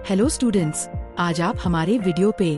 Hello students, आज आप हमारे वीडियो पे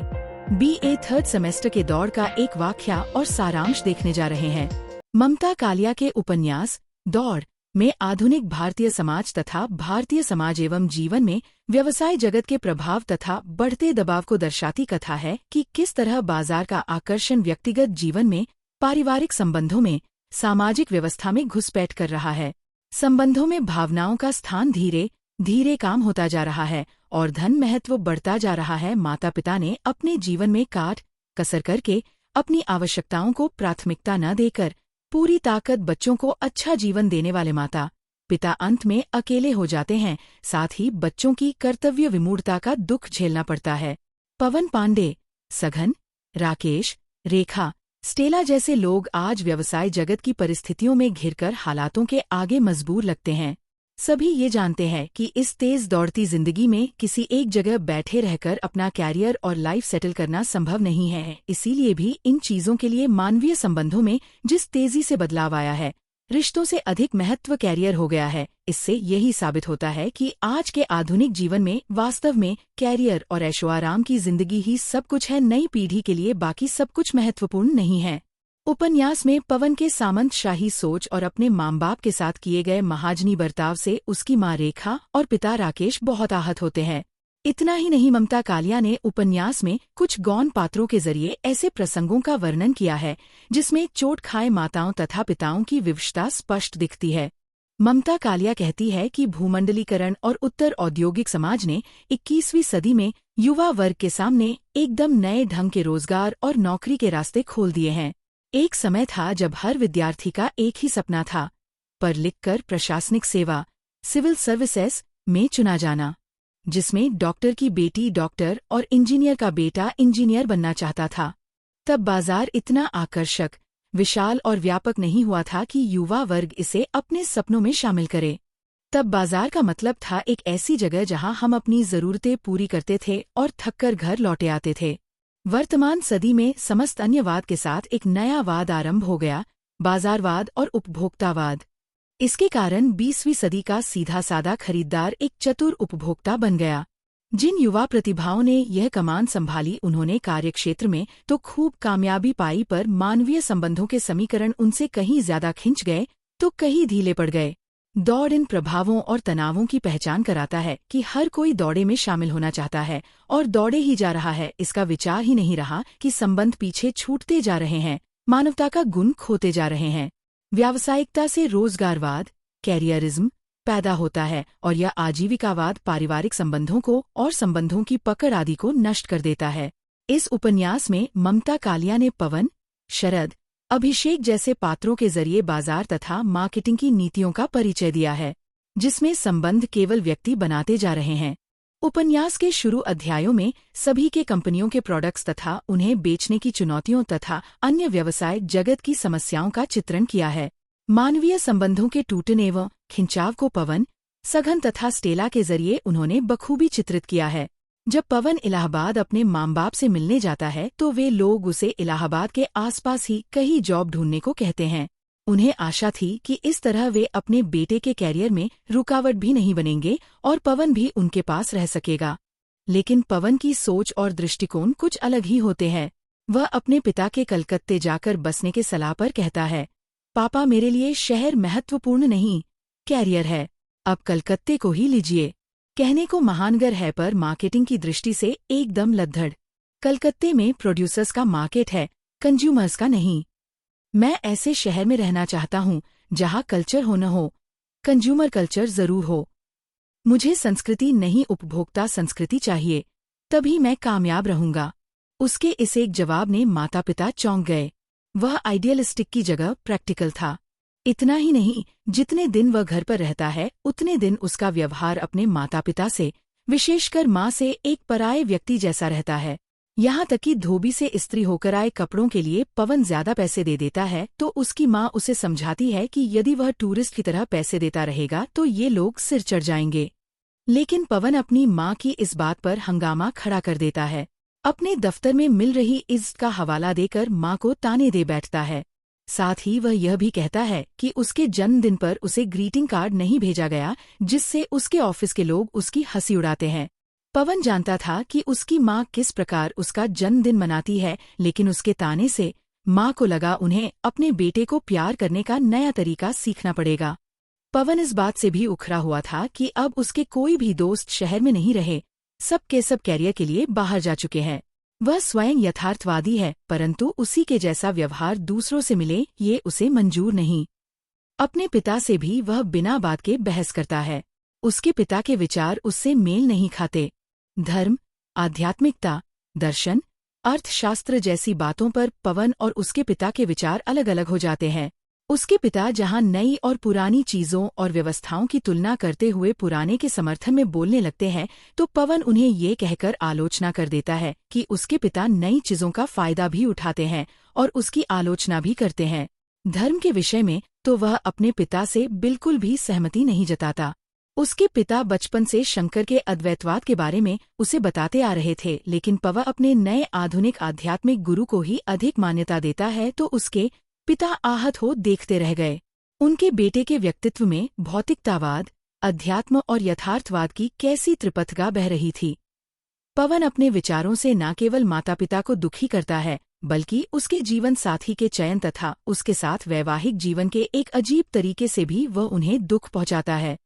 BA थर्ड सेमेस्टर के दौड़ का एक वाक्या और सारांश देखने जा रहे हैं। ममता कालिया के उपन्यास दौड़ में आधुनिक भारतीय समाज तथा भारतीय समाज एवं जीवन में व्यवसाय जगत के प्रभाव तथा बढ़ते दबाव को दर्शाती कथा है कि किस तरह बाजार का आकर्षण व्यक्तिगत जीवन में, पारिवारिक संबंधों में, सामाजिक व्यवस्था में घुसपैठ कर रहा है। संबंधों में भावनाओं का स्थान धीरे धीरे काम होता जा रहा है और धन महत्व बढ़ता जा रहा है। माता पिता ने अपने जीवन में काट कसर करके अपनी आवश्यकताओं को प्राथमिकता न देकर पूरी ताकत बच्चों को अच्छा जीवन देने वाले माता पिता अंत में अकेले हो जाते हैं। साथ ही बच्चों की कर्तव्य विमूढ़ता का दुख झेलना पड़ता है। पवन पांडे, सघन, राकेश, रेखा, स्टेला जैसे लोग आज व्यवसाय जगत की परिस्थितियों में घिरकर हालातों के आगे मजबूर लगते हैं। सभी ये जानते हैं कि इस तेज दौड़ती जिंदगी में किसी एक जगह बैठे रहकर अपना कैरियर और लाइफ सेटल करना संभव नहीं है। इसीलिए भी इन चीजों के लिए मानवीय संबंधों में जिस तेजी से बदलाव आया है, रिश्तों से अधिक महत्व कैरियर हो गया है। इससे यही साबित होता है कि आज के आधुनिक जीवन में वास्तव में कैरियर और ऐशोआराम की जिंदगी ही सब कुछ है। नई पीढ़ी के लिए बाकी सब कुछ महत्वपूर्ण नहीं है। उपन्यास में पवन के सामंत शाही सोच और अपने माँ बाप के साथ किए गए महाजनी बर्ताव से उसकी माँ रेखा और पिता राकेश बहुत आहत होते हैं। इतना ही नहीं, ममता कालिया ने उपन्यास में कुछ गौण पात्रों के जरिए ऐसे प्रसंगों का वर्णन किया है जिसमें चोट खाए माताओं तथा पिताओं की विवशता स्पष्ट दिखती है। ममता कालिया कहती है कि भूमंडलीकरण और उत्तर औद्योगिक समाज ने 21वीं सदी में युवा वर्ग के सामने एकदम नए ढंग के रोजगार और नौकरी के रास्ते खोल दिए हैं। एक समय था जब हर विद्यार्थी का एक ही सपना था, पर लिखकर प्रशासनिक सेवा सिविल सर्विसेज में चुना जाना, जिसमें डॉक्टर की बेटी डॉक्टर और इंजीनियर का बेटा इंजीनियर बनना चाहता था। तब बाजार इतना आकर्षक, विशाल और व्यापक नहीं हुआ था कि युवा वर्ग इसे अपने सपनों में शामिल करे। तब बाजार का मतलब था एक ऐसी जगह जहां हम अपनी जरूरतें पूरी करते थे और थककर घर लौटे आते थे। वर्तमान सदी में समस्त अन्यवाद के साथ एक नया वाद आरंभ हो गया, बाजारवाद और उपभोक्तावाद। इसके कारण 20वीं सदी का सीधा साधा खरीदार एक चतुर उपभोक्ता बन गया। जिन युवा प्रतिभाओं ने यह कमान संभाली, उन्होंने कार्यक्षेत्र में तो खूब कामयाबी पाई, पर मानवीय संबंधों के समीकरण उनसे कहीं ज्यादा खिंच गए तो कहीं ढीले पड़ गए। दौड़ इन प्रभावों और तनावों की पहचान कराता है कि हर कोई दौड़े में शामिल होना चाहता है और दौड़े ही जा रहा है। इसका विचार ही नहीं रहा कि संबंध पीछे छूटते जा रहे हैं, मानवता का गुण खोते जा रहे हैं। व्यावसायिकता से रोजगारवाद, कैरियरिज्म पैदा होता है और यह आजीविकावाद पारिवारिक संबंधों को और संबंधों की पकड़ आदि को नष्ट कर देता है। इस उपन्यास में ममता कालिया ने पवन, शरद, अभिषेक जैसे पात्रों के जरिए बाजार तथा मार्केटिंग की नीतियों का परिचय दिया है, जिसमें संबंध केवल व्यक्ति बनाते जा रहे हैं। उपन्यास के शुरू अध्यायों में सभी के कंपनियों के प्रोडक्ट्स तथा उन्हें बेचने की चुनौतियों तथा अन्य व्यवसाय जगत की समस्याओं का चित्रण किया है। मानवीय संबंधों के टूटने व खिंचाव को पवन, सघन तथा स्टेला के जरिए उन्होंने बखूबी चित्रित किया है। जब पवन इलाहाबाद अपने माँ बाप से मिलने जाता है तो वे लोग उसे इलाहाबाद के आसपास ही कहीं जॉब ढूंढने को कहते हैं। उन्हें आशा थी कि इस तरह वे अपने बेटे के कैरियर में रुकावट भी नहीं बनेंगे और पवन भी उनके पास रह सकेगा। लेकिन पवन की सोच और दृष्टिकोण कुछ अलग ही होते हैं। वह अपने पिता के कलकत्ते जाकर बसने के सलाह पर कहता है, पापा, मेरे लिए शहर महत्वपूर्ण नहीं, कैरियर है, अब कलकत्ते को ही लीजिए। कहने को महानगर है, पर मार्केटिंग की दृष्टि से एकदम लद्दड़। कलकत्ते में प्रोड्यूसर्स का मार्केट है, कंज्यूमर्स का नहीं। मैं ऐसे शहर में रहना चाहता हूँ जहाँ कल्चर हो न हो, कंज्यूमर कल्चर जरूर हो। मुझे संस्कृति नहीं, उपभोक्ता संस्कृति चाहिए, तभी मैं कामयाब रहूंगा। उसके इस एक जवाब ने माता पिता चौंक गए। वह आइडियलिस्टिक की जगह प्रैक्टिकल था। इतना ही नहीं, जितने दिन वह घर पर रहता है उतने दिन उसका व्यवहार अपने माता पिता से, विशेषकर माँ से, एक पराये व्यक्ति जैसा रहता है। यहाँ तक कि धोबी से इस्त्री होकर आए कपड़ों के लिए पवन ज्यादा पैसे दे देता है तो उसकी माँ उसे समझाती है कि यदि वह टूरिस्ट की तरह पैसे देता रहेगा तो ये लोग सिर चढ़ जाएंगे। लेकिन पवन अपनी माँ की इस बात पर हंगामा खड़ा कर देता है। अपने दफ्तर में मिल रही इज्जत का हवाला देकर माँ को ताने दे बैठता है। साथ ही वह यह भी कहता है कि उसके जन्मदिन पर उसे ग्रीटिंग कार्ड नहीं भेजा गया, जिससे उसके ऑफिस के लोग उसकी हंसी उड़ाते हैं। पवन जानता था कि उसकी माँ किस प्रकार उसका जन्मदिन मनाती है, लेकिन उसके ताने से माँ को लगा उन्हें अपने बेटे को प्यार करने का नया तरीका सीखना पड़ेगा। पवन इस बात से भी उखरा हुआ था कि अब उसके कोई भी दोस्त शहर में नहीं रहे, सब के सब कैरियर के लिए बाहर जा चुके हैं। वह स्वयं यथार्थवादी है, परंतु उसी के जैसा व्यवहार दूसरों से मिले ये उसे मंजूर नहीं। अपने पिता से भी वह बिना बात के बहस करता है। उसके पिता के विचार उससे मेल नहीं खाते। धर्म, आध्यात्मिकता, दर्शन, अर्थशास्त्र जैसी बातों पर पवन और उसके पिता के विचार अलग अलग हो जाते हैं। उसके पिता जहां नई और पुरानी चीजों और व्यवस्थाओं की तुलना करते हुए पुराने के समर्थन में बोलने लगते हैं, तो पवन उन्हें ये कहकर आलोचना कर देता है कि उसके पिता नई चीजों का फायदा भी उठाते हैं और उसकी आलोचना भी करते हैं। धर्म के विषय में तो वह अपने पिता से बिल्कुल भी सहमति नहीं जताता। उसके पिता बचपन से शंकर के अद्वैतवाद के बारे में उसे बताते आ रहे थे, लेकिन पवन अपने नए आधुनिक आध्यात्मिक गुरु को ही अधिक मान्यता देता है, तो उसके पिता आहत हो देखते रह गए। उनके बेटे के व्यक्तित्व में भौतिकतावाद, अध्यात्म और यथार्थवाद की कैसी त्रिपथगा बह रही थी। पवन अपने विचारों से न केवल माता पिता को दुखी करता है, बल्कि उसके जीवन साथी के चयन तथा उसके साथ वैवाहिक जीवन के एक अजीब तरीके से भी वह उन्हें दुख पहुंचाता है।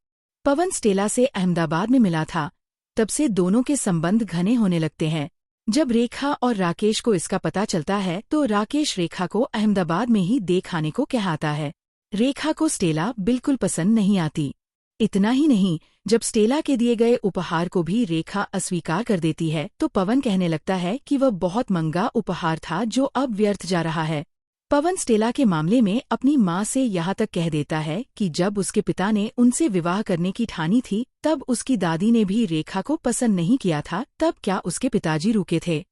पवन स्टेला से अहमदाबाद में मिला था, तब से दोनों के संबंध घने होने लगते हैं। जब रेखा और राकेश को इसका पता चलता है तो राकेश रेखा को अहमदाबाद में ही देख आने को कहता है। रेखा को स्टेला बिल्कुल पसंद नहीं आती। इतना ही नहीं, जब स्टेला के दिए गए उपहार को भी रेखा अस्वीकार कर देती है तो पवन कहने लगता है कि वह बहुत महंगा उपहार था जो अब व्यर्थ जा रहा है। पवन स्टेला के मामले में अपनी माँ से यहाँ तक कह देता है कि जब उसके पिता ने उनसे विवाह करने की ठानी थी तब उसकी दादी ने भी रेखा को पसंद नहीं किया था, तब क्या उसके पिताजी रुके थे।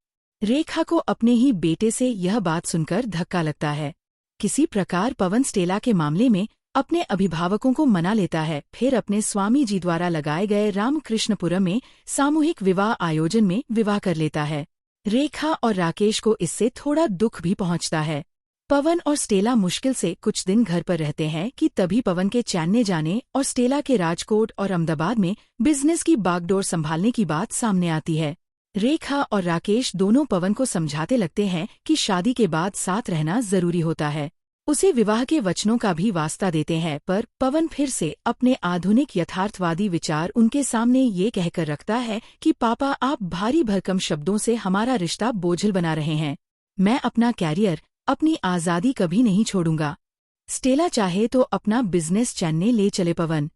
रेखा को अपने ही बेटे से यह बात सुनकर धक्का लगता है। किसी प्रकार पवन स्टेला के मामले में अपने अभिभावकों को मना लेता है, फिर अपने स्वामी जी द्वारा लगाए गए रामकृष्णपुरम में सामूहिक विवाह आयोजन में विवाह कर लेता है। रेखा और राकेश को इससे थोड़ा दुख भी पहुंचता है। पवन और स्टेला मुश्किल से कुछ दिन घर पर रहते हैं कि तभी पवन के चेन्नई जाने और स्टेला के राजकोट और अहमदाबाद में बिजनेस की बागडोर संभालने की बात सामने आती है। रेखा और राकेश दोनों पवन को समझाते लगते हैं कि शादी के बाद साथ रहना जरूरी होता है। उसे विवाह के वचनों का भी वास्ता देते हैं, पर पवन फिर से अपने आधुनिक यथार्थवादी विचार उनके सामने ये कहकर रखता है कि पापा, आप भारी भरकम शब्दों से हमारा रिश्ता बोझिल बना रहे हैं। मैं अपना कैरियर, अपनी आज़ादी कभी नहीं छोड़ूंगा। स्टेला चाहे तो अपना बिजनेस चेन्नई ले चले। पवन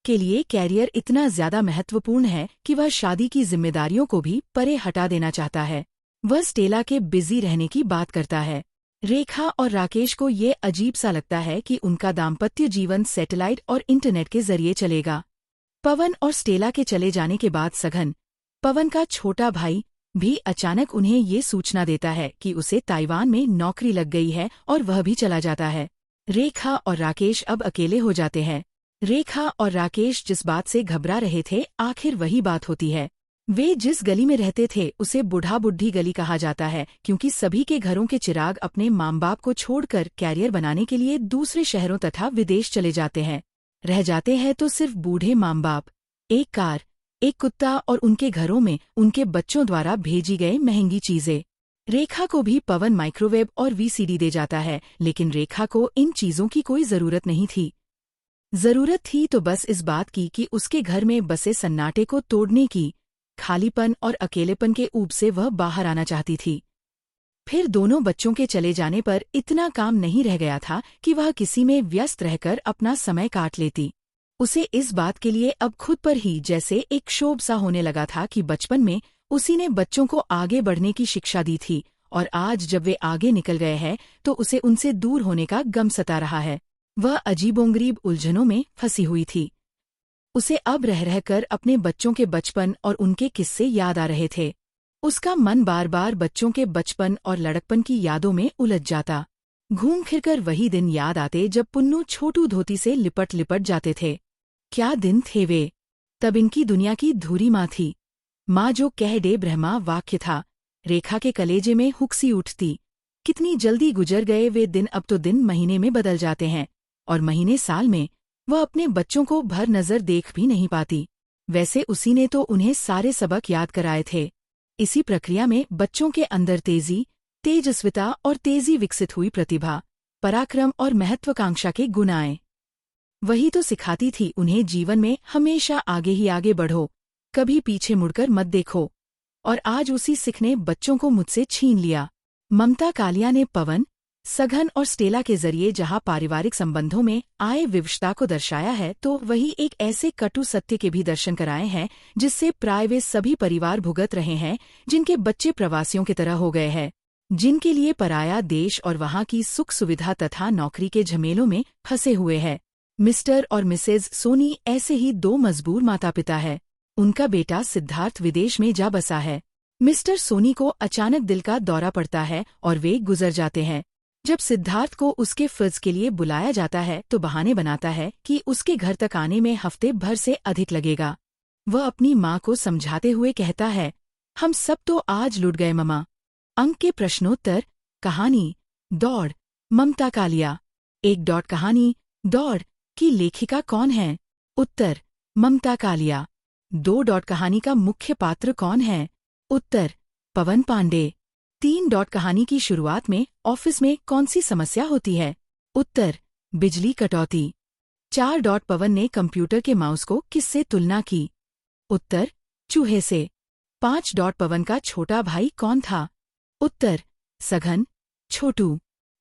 के लिए कैरियर इतना ज्यादा महत्वपूर्ण है कि वह शादी की जिम्मेदारियों को भी परे हटा देना चाहता है। वह स्टेला के बिजी रहने की बात करता है। रेखा और राकेश को ये अजीब सा लगता है कि उनका दाम्पत्य जीवन सैटेलाइट और इंटरनेट के जरिए चलेगा। पवन और स्टेला के चले जाने के बाद सघन, पवन का छोटा भाई, भी अचानक उन्हें ये सूचना देता है कि उसे ताइवान में नौकरी लग गई है और वह भी चला जाता है। रेखा और राकेश अब अकेले हो जाते हैं। रेखा और राकेश जिस बात से घबरा रहे थे, आखिर वही बात होती है। वे जिस गली में रहते थे उसे बूढ़ा बुढ़ी गली कहा जाता है, क्योंकि सभी के घरों के चिराग अपने माँ बाप को छोड़कर कैरियर बनाने के लिए दूसरे शहरों तथा विदेश चले जाते हैं। रह जाते हैं तो सिर्फ बूढ़े माँ बाप, एक कार, एक कुत्ता और उनके घरों में उनके बच्चों द्वारा भेजी गए महंगी चीजें। रेखा को भी पवन माइक्रोवेव और वीसीडी दे जाता है, लेकिन रेखा को इन चीजों की कोई जरूरत नहीं थी। जरूरत थी तो बस इस बात की कि उसके घर में बसे सन्नाटे को तोड़ने की, खालीपन और अकेलेपन के ऊब से वह बाहर आना चाहती थी। फिर दोनों बच्चों के चले जाने पर इतना काम नहीं रह गया था कि वह किसी में व्यस्त रहकर अपना समय काट लेती। उसे इस बात के लिए अब खुद पर ही जैसे एक क्षोभ सा होने लगा था कि बचपन में उसी ने बच्चों को आगे बढ़ने की शिक्षा दी थी, और आज जब वे आगे निकल गए हैं तो उसे उनसे दूर होने का गम सता रहा है। वह अजीबोगरीब उलझनों में फंसी हुई थी। उसे अब रह रहकर अपने बच्चों के बचपन और उनके किस्से याद आ रहे थे। उसका मन बार बार बच्चों के बचपन और लड़कपन की यादों में उलझ जाता। घूम फिरकर वही दिन याद आते जब पुन्नू छोटू धोती से लिपट लिपट जाते थे। क्या दिन थे वे! तब इनकी दुनिया की धूरी माँ थी। माँ जो कह दे ब्रह्मा वाक्य था। रेखा के कलेजे में हुक्सी उठती। कितनी जल्दी गुजर गए वे दिन, अब तो दिन महीने में बदल जाते हैं और महीने साल में। वह अपने बच्चों को भर नजर देख भी नहीं पाती। वैसे उसी ने तो उन्हें सारे सबक याद कराए थे। इसी प्रक्रिया में बच्चों के अंदर तेजी, तेजस्विता और तेजी विकसित हुई प्रतिभा, पराक्रम और महत्वाकांक्षा के गुण आए। वही तो सिखाती थी उन्हें जीवन में हमेशा आगे ही आगे बढ़ो, कभी पीछे मुड़कर मत देखो। और आज उसी सिख ने बच्चों को मुझसे छीन लिया। ममता कालिया ने पवन, सघन और स्टेला के जरिए जहां पारिवारिक संबंधों में आए विवशता को दर्शाया है, तो वही एक ऐसे कटु सत्य के भी दर्शन कराए हैं जिससे प्राय वे सभी परिवार भुगत रहे हैं जिनके बच्चे प्रवासियों की तरह हो गए हैं, जिनके लिए पराया देश और वहां की सुख सुविधा तथा नौकरी के झमेलों में फंसे हुए हैं। मिस्टर और मिसेज सोनी ऐसे ही दो मजबूर माता पिता है। उनका बेटा सिद्धार्थ विदेश में जा बसा है। मिस्टर सोनी को अचानक दिल का दौरा पड़ता है और वे गुजर जाते हैं। जब सिद्धार्थ को उसके फर्ज के लिए बुलाया जाता है तो बहाने बनाता है कि उसके घर तक आने में हफ्ते भर से अधिक लगेगा। वह अपनी माँ को समझाते हुए कहता है, हम सब तो आज लुट गए ममा। अंक के प्रश्नोत्तर। कहानी दौड़ ममता कालिया। कहानी दौड़ की लेखिका कौन है? उत्तर ममता कालिया। कहानी का मुख्य पात्र कौन है? उत्तर पवन पांडे। कहानी की शुरुआत में ऑफिस में कौन सी समस्या होती है? उत्तर बिजली कटौती। पवन ने कंप्यूटर के माउस को किससे तुलना की? उत्तर चूहे से। पवन का छोटा भाई कौन था? उत्तर सघन, छोटू।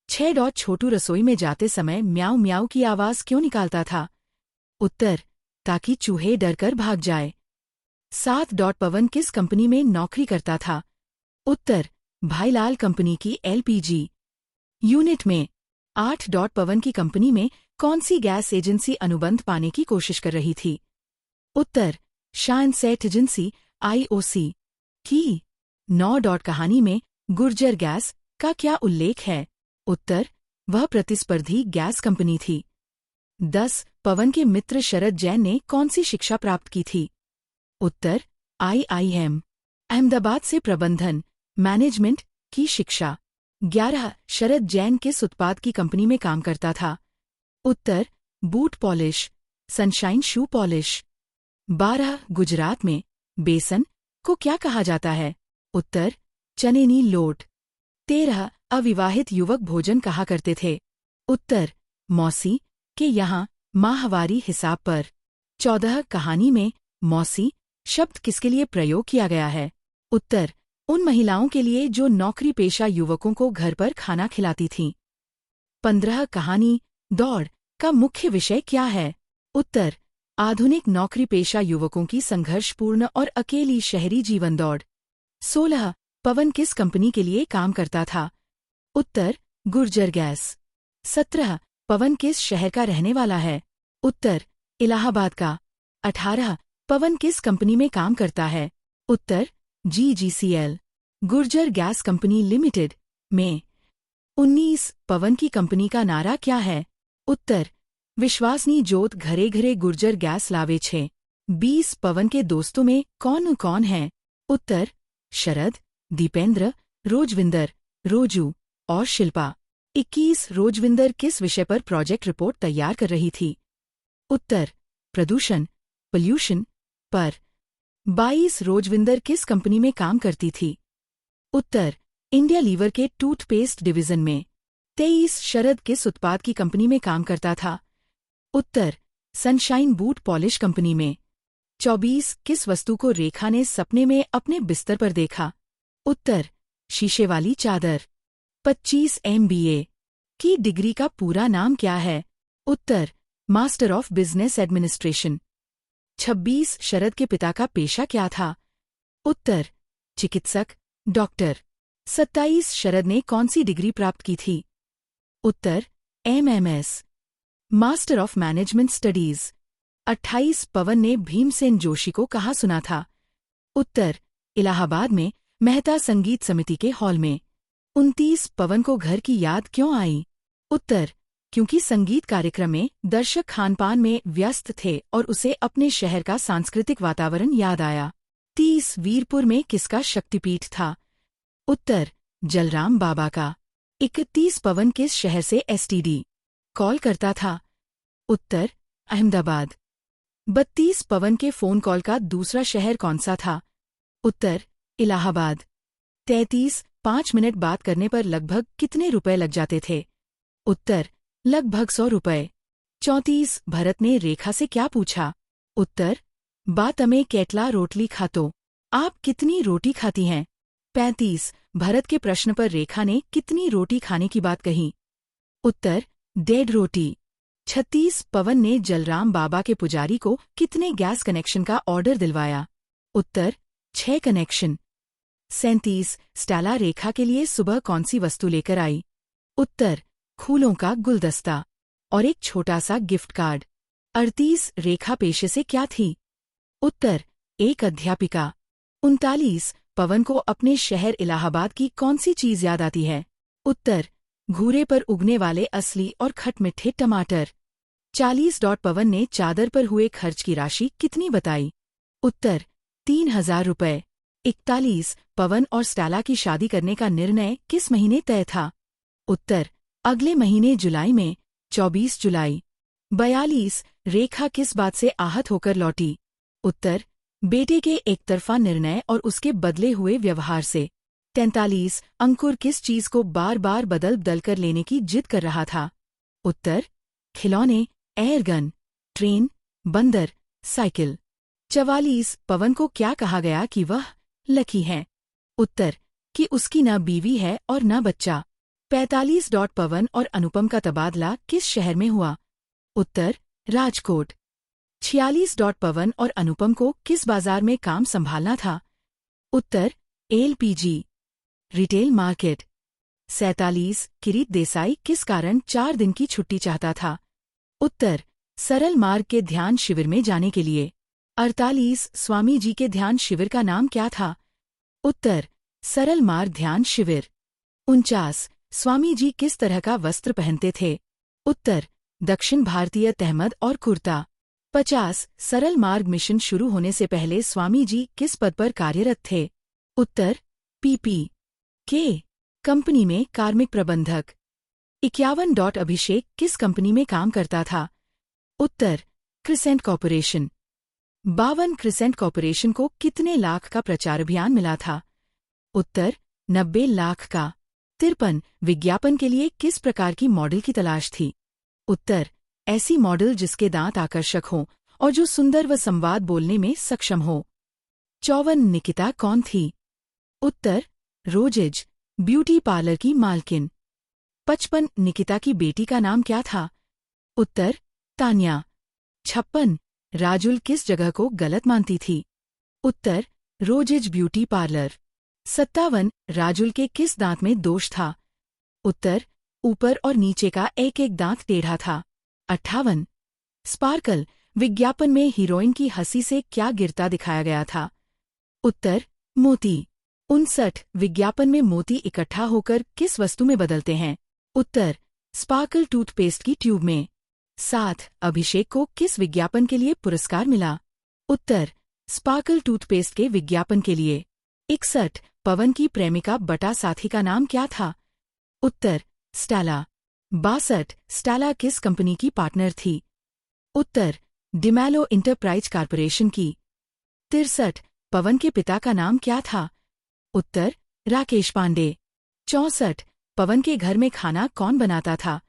छोटू रसोई में जाते समय म्याऊ म्याऊ की आवाज क्यों निकालता था? उत्तर ताकि चूहे डरकर भाग जाए। पवन किस कंपनी में नौकरी करता था? उत्तर भाईलाल कंपनी की LPG यूनिट में। पवन की कंपनी में कौन सी गैस एजेंसी अनुबंध पाने की कोशिश कर रही थी? उत्तर शाइन सेट एजेंसी IOC की। कहानी में गुर्जर गैस का क्या उल्लेख है? उत्तर वह प्रतिस्पर्धी गैस कंपनी थी। पवन के मित्र शरद जैन ने कौन सी शिक्षा प्राप्त की थी? उत्तर IIM अहमदाबाद से प्रबंधन मैनेजमेंट की शिक्षा। 11 शरद जैन किस उत्पाद की कंपनी में काम करता था? उत्तर boot polish, sunshine shoe polish. 12 Gujarat में बेसन को क्या कहा जाता है? उत्तर चनेनी लोट। 13 अविवाहित युवक भोजन कहा करते थे? उत्तर मौसी के यहाँ माहवारी हिसाब पर। 14 कहानी में मौसी शब्द किसके लिए प्रयोग किया गया है? उत्तर उन महिलाओं के लिए जो नौकरी पेशा युवकों को घर पर खाना खिलाती थीं। 15 कहानी दौड़ का मुख्य विषय क्या है? उत्तर आधुनिक नौकरी पेशा युवकों की संघर्षपूर्ण और अकेली शहरी जीवन दौड़। 16 पवन किस कंपनी के लिए काम करता था? उत्तर गुर्जर गैस। 17 पवन किस शहर का रहने वाला है? उत्तर इलाहाबाद का। 18 पवन किस कंपनी में काम करता है? उत्तर GGCL Gurjar gas company limited में। 19 पवन की कंपनी का नारा क्या है? उत्तर विश्वासनी जोत घरे घरे गुर्जर गैस लावे छे। 20 पवन के दोस्तों में कौन कौन है? उत्तर शरद, दीपेंद्र, रोजविंदर, रोजू और शिल्पा। 21 रोजविंदर किस विषय पर प्रोजेक्ट रिपोर्ट तैयार कर रही थी? उत्तर प्रदूषण पोल्यूशन पर। 22 रोजविंदर किस कंपनी में काम करती थी? उत्तर इंडिया लीवर के टूथपेस्ट डिवीजन में। 23 शरद किस उत्पाद की कंपनी में काम करता था? उत्तर सनशाइन बूट पॉलिश कंपनी में। 24 किस वस्तु को रेखा ने सपने में अपने बिस्तर पर देखा? उत्तर शीशे वाली चादर। 25 MBA की डिग्री का पूरा नाम क्या है? उत्तर मास्टर ऑफ बिजनेस एडमिनिस्ट्रेशन। 26 शरद के पिता का पेशा क्या था? उत्तर चिकित्सक, डॉक्टर। 27 शरद ने कौन सी डिग्री प्राप्त की थी? उत्तर MMS master of management studies. 28 पवन ने भीमसेन जोशी को कहाँ सुना था? उत्तर इलाहाबाद में मेहता संगीत समिति के हॉल में। 29 पवन को घर की याद क्यों आई? उत्तर क्योंकि संगीत कार्यक्रम में दर्शक खानपान में व्यस्त थे और उसे अपने शहर का सांस्कृतिक वातावरण याद आया। 30 वीरपुर में किसका शक्तिपीठ था? उत्तर जलराम बाबा का। 31 पवन किस शहर से STD कॉल करता था? उत्तर अहमदाबाद। 32 पवन के फोन कॉल का दूसरा शहर कौन सा था? उत्तर इलाहाबाद। 33 5 मिनट बात करने पर लगभग कितने रुपए लग जाते थे? उत्तर लगभग 100 रुपए। 34 भरत ने रेखा से क्या पूछा? उत्तर बात अमे केटला रोटली खातो, आप कितनी रोटी खाती हैं? 35 भरत के प्रश्न पर रेखा ने कितनी रोटी खाने की बात कही? उत्तर 1.5 रोटी। 36 पवन ने जलराम बाबा के पुजारी को कितने गैस कनेक्शन का ऑर्डर दिलवाया? उत्तर 6 कनेक्शन। 37 स्टेला रेखा के लिए सुबह कौन सी वस्तु लेकर आई? उत्तर फूलों का गुलदस्ता और एक छोटा सा गिफ्ट कार्ड। 38 रेखा पेशे से क्या थी? उत्तर एक अध्यापिका। 39 पवन को अपने शहर इलाहाबाद की कौन सी चीज याद आती है? उत्तर घूरे पर उगने वाले असली और खटमिठे टमाटर। 40 पवन ने चादर पर हुए खर्च की राशि कितनी बताई? उत्तर 3000 रुपए। 41 पवन और स्टेला की शादी करने का निर्णय किस महीने तय था? उत्तर अगले महीने जुलाई में, 24 जुलाई। 42 रेखा किस बात से आहत होकर लौटी? उत्तर बेटे के एकतरफा निर्णय और उसके बदले हुए व्यवहार से। 43 अंकुर किस चीज को बार बार बदल कर लेने की जिद कर रहा था? उत्तर खिलौने, एयरगन, ट्रेन, बंदर, साइकिल। 44 पवन को क्या कहा गया कि वह लकी है? उत्तर कि उसकी न बीवी है और न बच्चा। 45 पवन और अनुपम का तबादला किस शहर में हुआ? उत्तर राजकोट। 46 पवन और अनुपम को किस बाजार में काम संभालना था? उत्तर एलपीजी रिटेल मार्केट। 47 किरीट देसाई किस कारण 4 दिन की छुट्टी चाहता था? उत्तर सरल मार्ग के ध्यान शिविर में जाने के लिए। 48 स्वामी जी के ध्यान शिविर का नाम क्या था? उत्तर सरल मार्ग ध्यान शिविर। 49 स्वामी जी किस तरह का वस्त्र पहनते थे? उत्तर दक्षिण भारतीय तहमद और कुर्ता। 50 सरल मार्ग मिशन शुरू होने से पहले स्वामी जी किस पद पर कार्यरत थे? उत्तर पीपी के कंपनी में कार्मिक प्रबंधक। 51 अभिषेक किस कंपनी में काम करता था? उत्तर क्रिसेंट कॉर्पोरेशन। 52 क्रिसेंट कॉर्पोरेशन को कितने लाख का प्रचार अभियान मिला था? उत्तर 90 लाख का। 53 विज्ञापन के लिए किस प्रकार की मॉडल की तलाश थी? उत्तर ऐसी मॉडल जिसके दांत आकर्षक हों और जो सुंदर व संवाद बोलने में सक्षम हो। 54 निकिता कौन थी? उत्तर रोजेज ब्यूटी पार्लर की मालकिन। 55 निकिता की बेटी का नाम क्या था? उत्तर तान्या। 56 राजुल किस जगह को गलत मानती थी? उत्तर रोजेज ब्यूटी पार्लर। 57 राजुल के किस दांत में दोष था? उत्तर ऊपर और नीचे का एक एक दांत टेढ़ा था। 58 स्पार्कल विज्ञापन में हीरोइन की हंसी से क्या गिरता दिखाया गया था? उत्तर मोती। 59 विज्ञापन में मोती इकट्ठा होकर किस वस्तु में बदलते हैं? उत्तर स्पार्कल टूथपेस्ट की ट्यूब में। 7 अभिषेक को किस विज्ञापन के लिए पुरस्कार मिला? उत्तर स्पार्कल टूथपेस्ट के विज्ञापन के लिए। 61 पवन की प्रेमिका बटा साथी का नाम क्या था? उत्तर स्टेला। 62 स्टेला किस कंपनी की पार्टनर थी? उत्तर डिमैलो इंटरप्राइज कॉर्पोरेशन की। 63 पवन के पिता का नाम क्या था? उत्तर राकेश पांडे। 64 पवन के घर में खाना कौन बनाता था?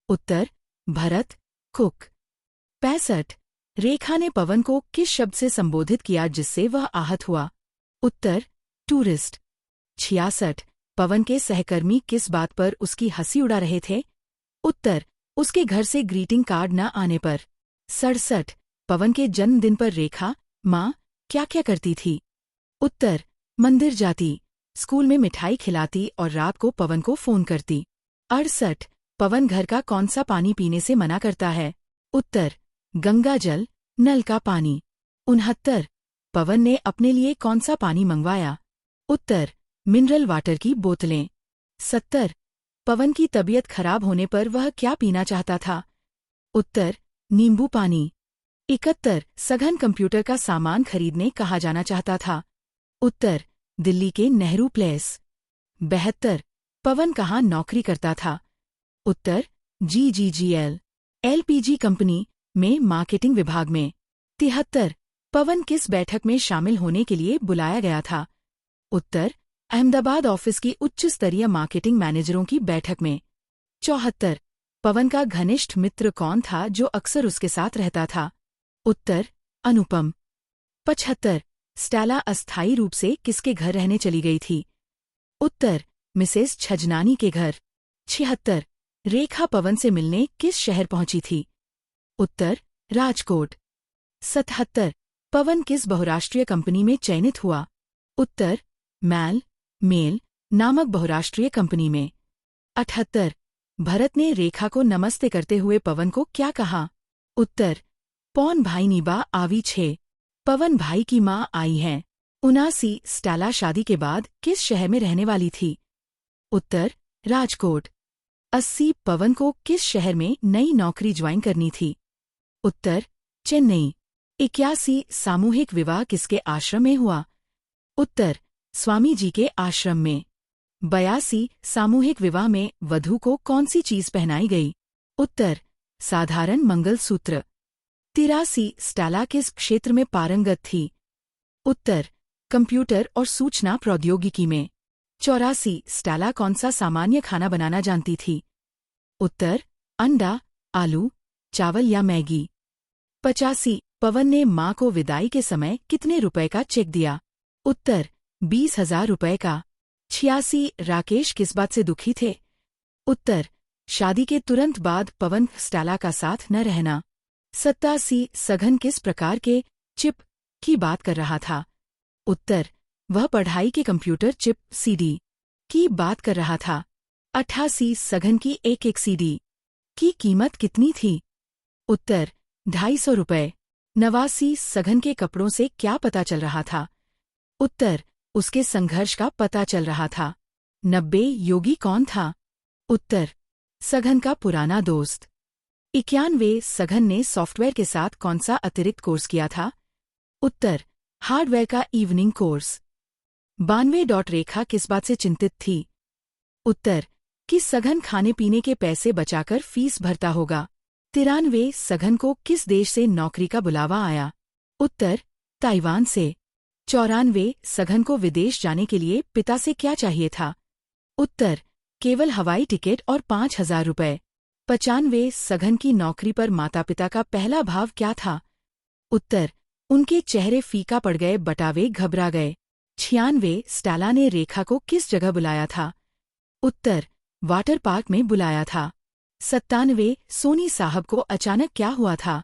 उत्तर भरत कुक। 65 रेखा ने पवन को किस शब्द से संबोधित किया जिससे वह आहत हुआ? उत्तर टूरिस्ट। 66 पवन के सहकर्मी किस बात पर उसकी हंसी उड़ा रहे थे? उत्तर उसके घर से ग्रीटिंग कार्ड न आने पर। 67 पवन के जन्मदिन पर रेखा माँ क्या क्या करती थी? उत्तर मंदिर जाती, स्कूल में मिठाई खिलाती और रात को पवन को फोन करती। 68 पवन घर का कौन सा पानी पीने से मना करता है? उत्तर गंगा जल, नल का पानी। 69 पवन ने अपने लिए कौन सा पानी मंगवाया? उत्तर मिनरल वाटर की बोतलें। 70 पवन की तबीयत खराब होने पर वह क्या पीना चाहता था? उत्तर नींबू पानी। 71 सघन कंप्यूटर का सामान खरीदने कहाँ जाना चाहता था? उत्तर दिल्ली के नेहरू प्लेस। 72 पवन कहाँ नौकरी करता था? उत्तर GGGL एलपीजी कंपनी में मार्केटिंग विभाग में। 73 पवन किस बैठक में शामिल होने के लिए बुलाया गया था? उत्तर अहमदाबाद ऑफिस की उच्च स्तरीय मार्केटिंग मैनेजरों की बैठक में। 74 पवन का घनिष्ठ मित्र कौन था जो अक्सर उसके साथ रहता था? उत्तर अनुपम। 75 स्टेला अस्थायी रूप से किसके घर रहने चली गई थी? उत्तर मिसेस छजनानी के घर। 76 रेखा पवन से मिलने किस शहर पहुंची थी? उत्तर राजकोट। 77 पवन किस बहुराष्ट्रीय कंपनी में चयनित हुआ? उत्तर मेल नामक बहुराष्ट्रीय कंपनी में। 78 भरत ने रेखा को नमस्ते करते हुए पवन को क्या कहा? उत्तर पौन भाई नीबा आवी छे, पवन भाई की माँ आई हैं। 79 स्टेला शादी के बाद किस शहर में रहने वाली थी? उत्तर राजकोट। 80 पवन को किस शहर में नई नौकरी ज्वाइन करनी थी? उत्तर चेन्नई। 81 सामूहिक विवाह किसके आश्रम में हुआ? उत्तर स्वामी जी के आश्रम में। 82 सामूहिक विवाह में वधू को कौन सी चीज पहनाई गई? उत्तर साधारण मंगलसूत्र। 83 स्टेला किस क्षेत्र में पारंगत थी? उत्तर कंप्यूटर और सूचना प्रौद्योगिकी में। 84 स्टेला कौन सा सामान्य खाना बनाना जानती थी? उत्तर अंडा, आलू, चावल या मैगी। 85 पवन ने मां को विदाई के समय कितने रुपए का चेक दिया? उत्तर 20,000 रुपए का। 86 राकेश किस बात से दुखी थे? उत्तर शादी के तुरंत बाद पवन स्टेला का साथ न रहना। 87 सघन किस प्रकार के चिप की बात कर रहा था? उत्तर वह पढ़ाई के कंप्यूटर चिप सीडी की बात कर रहा था। 88 सघन की एक सीडी की कीमत कितनी थी? उत्तर 250 रुपए। 89 सघन के कपड़ों से क्या पता चल रहा था? उत्तर उसके संघर्ष का पता चल रहा था। 90 योगी कौन था? उत्तर सघन का पुराना दोस्त। 91 सघन ने सॉफ्टवेयर के साथ कौन सा अतिरिक्त कोर्स किया था? उत्तर हार्डवेयर का इवनिंग कोर्स। 92 रेखा किस बात से चिंतित थी? उत्तर कि सघन खाने पीने के पैसे बचाकर फीस भरता होगा। 93 सघन को किस देश से नौकरी का बुलावा आया? उत्तर ताइवान से। 94 सघन को विदेश जाने के लिए पिता से क्या चाहिए था? उत्तर केवल हवाई टिकट और 5,000 रुपए। 95 सघन की नौकरी पर माता पिता का पहला भाव क्या था? उत्तर उनके चेहरे फीका पड़ गए, बटावे घबरा गए। 96 स्टेला ने रेखा को किस जगह बुलाया था? उत्तर वाटर पार्क में बुलाया था। 97 सोनी साहब को अचानक क्या हुआ था?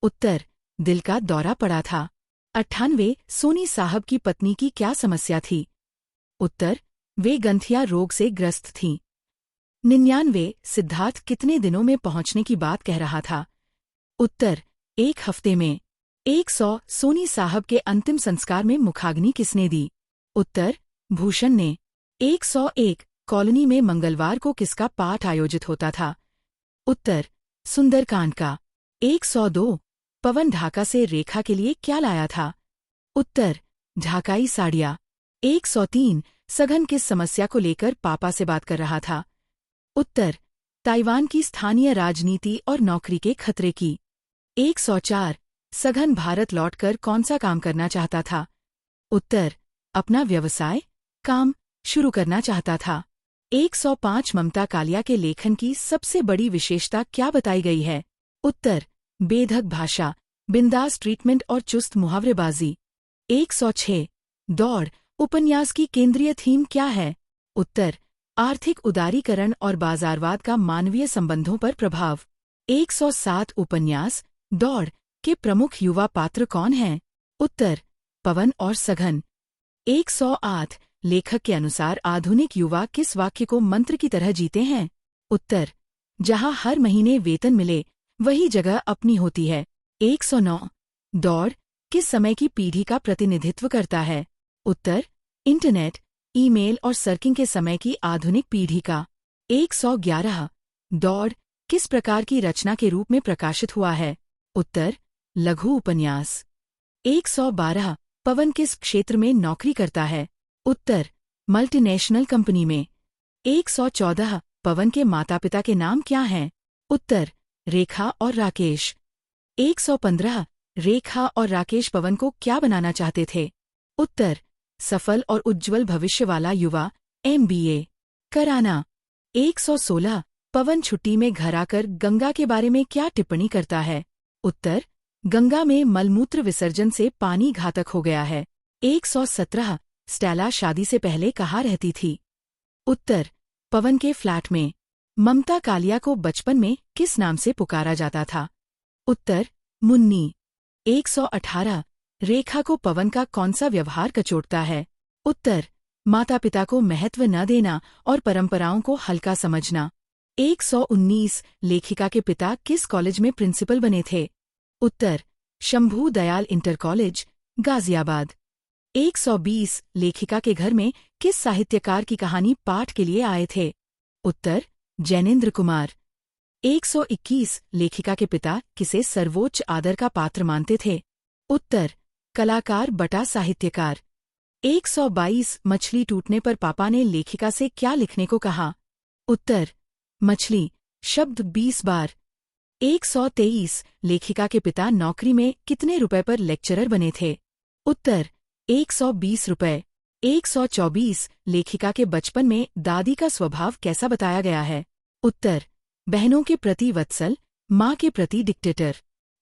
उत्तर दिल का दौरा पड़ा था। 98 सोनी साहब की पत्नी की क्या समस्या थी? उत्तर वे गंठिया रोग से ग्रस्त थीं। 99 सिद्धार्थ कितने दिनों में पहुंचने की बात कह रहा था? उत्तर 1 हफ्ते में। 100 सोनी साहब के अंतिम संस्कार में मुखाग्नि किसने दी? उत्तर भूषण ने। 101 कॉलोनी में मंगलवार को किसका पाठ आयोजित होता था? उत्तर सुंदरकांड का। 102 पवन ढाका से रेखा के लिए क्या लाया था? उत्तर ढाकाई साड़ियाँ। 103 सघन किस समस्या को लेकर पापा से बात कर रहा था? उत्तर ताइवान की स्थानीय राजनीति और नौकरी के खतरे की। 104 सघन भारत लौटकर कौन सा काम करना चाहता था? उत्तर अपना व्यवसाय काम शुरू करना चाहता था। 105 ममता कालिया के लेखन की सबसे बड़ी विशेषता क्या बताई गई है? उत्तर बेधक भाषा, बिंदास ट्रीटमेंट और चुस्त मुहावरेबाजी। 106 दौड़ उपन्यास की केंद्रीय थीम क्या है? उत्तर आर्थिक उदारीकरण और बाजारवाद का मानवीय संबंधों पर प्रभाव। 107 उपन्यास दौड़ के प्रमुख युवा पात्र कौन हैं? उत्तर पवन और सघन। 108 लेखक के अनुसार आधुनिक युवा किस वाक्य को मंत्र की तरह जीते हैं? उत्तर जहां हर महीने वेतन मिले वही जगह अपनी होती है। 109 दौड़ किस समय की पीढ़ी का प्रतिनिधित्व करता है? उत्तर इंटरनेट, ईमेल और सर्किंग के समय की आधुनिक पीढ़ी का। 111 दौड़ किस प्रकार की रचना के रूप में प्रकाशित हुआ है? उत्तर लघु उपन्यास। 112 पवन किस क्षेत्र में नौकरी करता है? उत्तर मल्टीनेशनल कंपनी में। 114 पवन के माता पिता के नाम क्या हैं? उत्तर रेखा और राकेश। 115 रेखा और राकेश पवन को क्या बनाना चाहते थे? उत्तर, सफल और उज्ज्वल भविष्य वाला युवा, MBA कराना। 116 पवन छुट्टी में घर आकर गंगा के बारे में क्या टिप्पणी करता है? उत्तर, गंगा में मलमूत्र विसर्जन से पानी घातक हो गया है। 117 स्टेला शादी से पहले कहाँ रहती थी? उत्तर, पवन के फ्लैट में। ममता कालिया को बचपन में किस नाम से पुकारा जाता था? उत्तर, मुन्नी। 118 रेखा को पवन का कौन सा व्यवहार कचोटता है? उत्तर, माता पिता को महत्व न देना और परंपराओं को हल्का समझना। 119 लेखिका के पिता किस कॉलेज में प्रिंसिपल बने थे? उत्तर, शंभू दयाल इंटर कॉलेज, गाजियाबाद। 120 लेखिका के घर में किस साहित्यकार की कहानी पाठ के लिए आए थे? उत्तर, जैनेन्द्र कुमार। 121 लेखिका के पिता किसे सर्वोच्च आदर का पात्र मानते थे? उत्तर, कलाकार बटा साहित्यकार। 122 मछली टूटने पर पापा ने लेखिका से क्या लिखने को कहा? उत्तर, मछली शब्द 20 बार। 123 लेखिका के पिता नौकरी में कितने रुपए पर लेक्चरर बने थे? उत्तर, 120 रुपए। 124 लेखिका के बचपन में दादी का स्वभाव कैसा बताया गया है? उत्तर, बहनों के प्रति वत्सल, माँ के प्रति डिक्टेटर।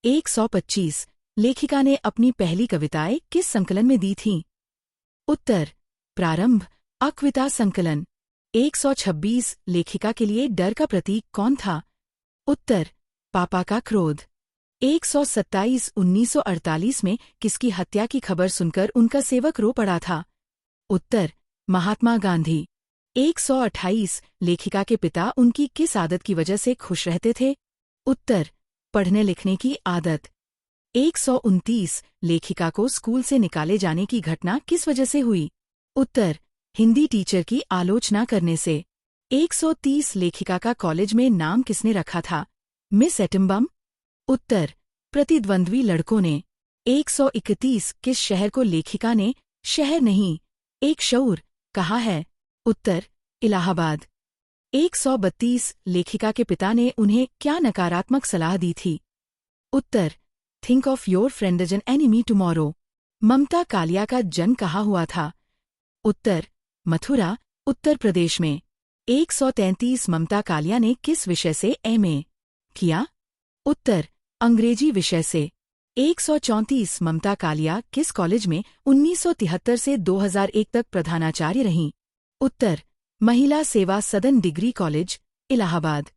125 लेखिका ने अपनी पहली कविताएं किस संकलन में दी थीं? उत्तर, प्रारंभ अकविता संकलन। 126 लेखिका के लिए डर का प्रतीक कौन था? उत्तर, पापा का क्रोध। 127 1948 में किसकी हत्या की खबर सुनकर उनका सेवक रो पड़ा था? उत्तर, महात्मा गांधी। 128 लेखिका के पिता उनकी किस आदत की वजह से खुश रहते थे? उत्तर, पढ़ने लिखने की आदत। 129 लेखिका को स्कूल से निकाले जाने की घटना किस वजह से हुई? उत्तर, हिंदी टीचर की आलोचना करने से। 130 लेखिका का कॉलेज में नाम किसने रखा था? मिस एटम्बम। उत्तर, प्रतिद्वंद्वी लड़कों ने। 131 किस शहर को लेखिका ने शहर नहीं, एक शऊर कहा है? उत्तर, इलाहाबाद। 132 लेखिका के पिता ने उन्हें क्या नकारात्मक सलाह दी थी? उत्तर, think of your friend as an enemy tomorrow. Mamata Kalia का जन्म कहाँ हुआ था? उत्तर, मथुरा, उत्तर प्रदेश में। 133 ममता कालिया ने किस विषय से MA किया? उत्तर, अंग्रेजी विषय से। 134 ममता कालिया किस कॉलेज में 1973 से 2001 तक प्रधानाचार्य रहीं? उत्तर, महिला सेवा सदन डिग्री कॉलेज, इलाहाबाद।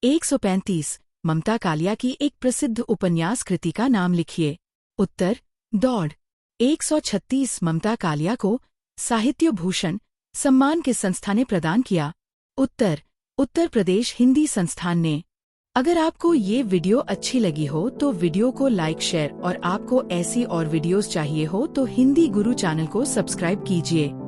135 ममता कालिया की एक प्रसिद्ध उपन्यास कृति का नाम लिखिए। उत्तर, दौड़। 136 ममता कालिया को साहित्य भूषण सम्मान किस संस्था ने प्रदान किया? उत्तर, उत्तर प्रदेश हिंदी संस्थान ने। अगर आपको ये वीडियो अच्छी लगी हो तो वीडियो को लाइक शेयर और आपको ऐसी और वीडियोस चाहिए हो तो हिंदी गुरु चैनल को सब्सक्राइब कीजिए।